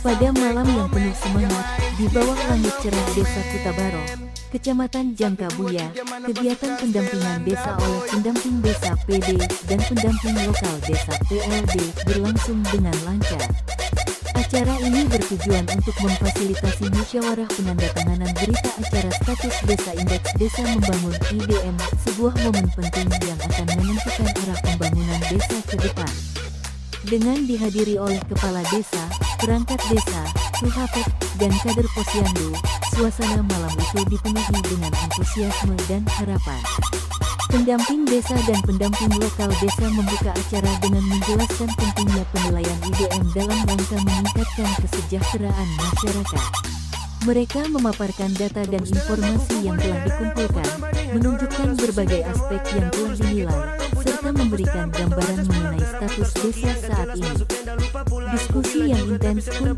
Pada malam yang penuh semangat, di bawah langit cerah Desa Kutabaro, Kecamatan Jangkabuya, kegiatan pendampingan desa oleh pendamping desa PD dan pendamping lokal desa PLD berlangsung dengan lancar. Acara ini bertujuan untuk memfasilitasi musyawarah penandatanganan berita acara status desa indeks desa membangun IDM, sebuah momen penting yang akan menentukan arah pembangunan desa ke depan. Dengan dihadiri oleh kepala desa, perangkat desa, Suhapet, dan kader Posyandu, suasana malam itu dipenuhi dengan antusiasme dan harapan. Pendamping desa dan pendamping lokal desa membuka acara dengan menjelaskan pentingnya penilaian IDM dalam rangka meningkatkan kesejahteraan masyarakat. Mereka memaparkan data dan informasi yang telah dikumpulkan, menunjukkan berbagai aspek yang telah dinilai, serta memberikan gambaran mengenai status desa saat ini. Diskusi yang intens pun